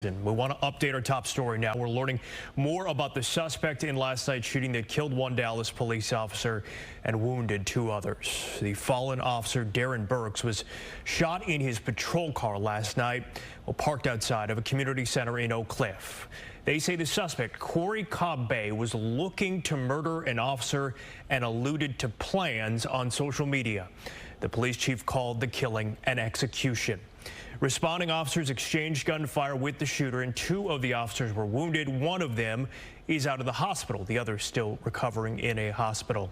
And we want to update our top story now. We're learning more about the suspect in last night's shooting that killed one Dallas police officer and wounded two others. The fallen officer, Darron Burks, was shot in his patrol car last night while parked outside of a community center in Oak Cliff. They say the suspect, Corey Cobb-Bey, was looking to murder an officer and alluded to plans on social media. The police chief called the killing an execution. Responding officers exchanged gunfire with the shooter, and two of the officers were wounded. One of them is out of the hospital. The other is still recovering in a hospital.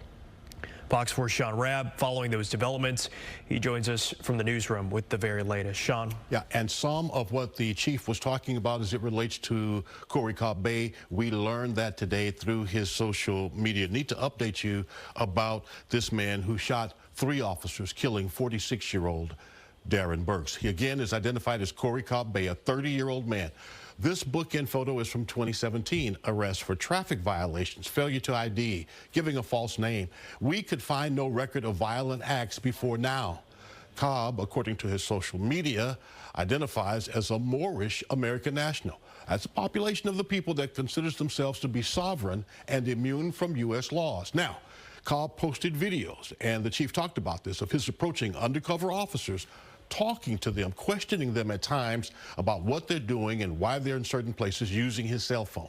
Fox 4's Shaun Rabb following those developments. He joins us from the newsroom with the very latest. Shaun. Yeah, and some of what the chief was talking about as it relates to Corey Cobb-Bey, we learned that today through his social media. Need to update you about this man who shot three officers, killing 46-year-old Darron Burks. He again is identified as Corey Cobb-Bey, a 30-year-old man. This bookend photo is from 2017, arrest for traffic violations, failure to ID, giving a false name. We could find no record of violent acts before now. Cobb, according to his social media, identifies as a Moorish American national. That's a population of the people that considers themselves to be sovereign and immune from U.S. laws. Now, Cobb posted videos, and the chief talked about this, of his approaching undercover officers, talking to them, questioning them at times about what they're doing and why they're in certain places, using his cell phone.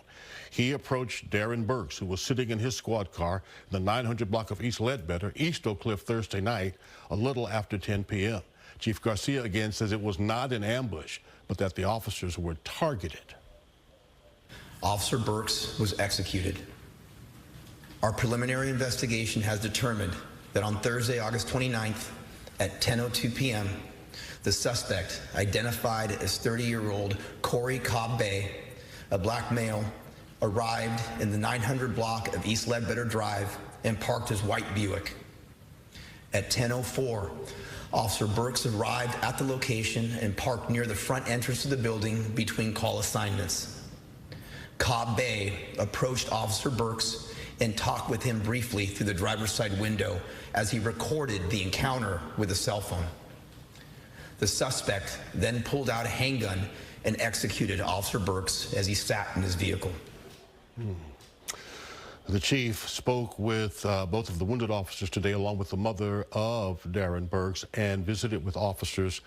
He approached Darron Burks, who was sitting in his squad car in the 900 block of East Ledbetter, East Oak Cliff, Thursday night, a little after 10 p.m. Chief Garcia again says it was not an ambush, but that the officers were targeted. Officer Burks was executed. Our preliminary investigation has determined that on Thursday, August 29th at 10:02 p.m., the suspect, identified as 30-year-old Corey Cobb-Bey, a black male, arrived in the 900 block of East Ledbetter Drive and parked his white Buick. At 10:04, Officer Burks arrived at the location and parked near the front entrance of the building between call assignments. Cobb-Bey approached Officer Burks and talked with him briefly through the driver's side window as he recorded the encounter with a cell phone. The suspect then pulled out a handgun and executed Officer Burks as he sat in his vehicle. The chief spoke with both of the wounded officers today, along with the mother of Darron Burks, and visited with officers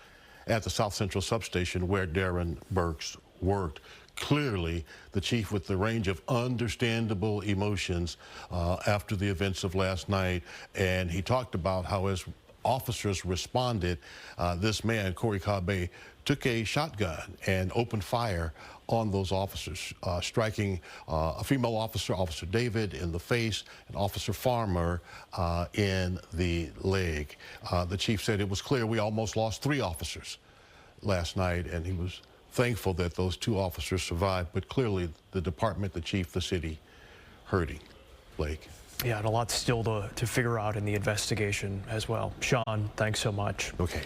at the South Central substation where Darron Burks worked. Clearly, the chief with the range of understandable emotions after the events of last night, and he talked about how as officers responded, this man, Corey Cobb-Bey, took a shotgun and opened fire on those officers, striking a female officer, Officer David, in the face, and Officer Farmer in the leg. The chief said it was clear we almost lost three officers last night, and he was thankful that those two officers survived, but clearly the department, the chief, the city, hurting. Blake. Yeah, and a lot still to figure out in the investigation as well. Shaun, thanks so much. Okay.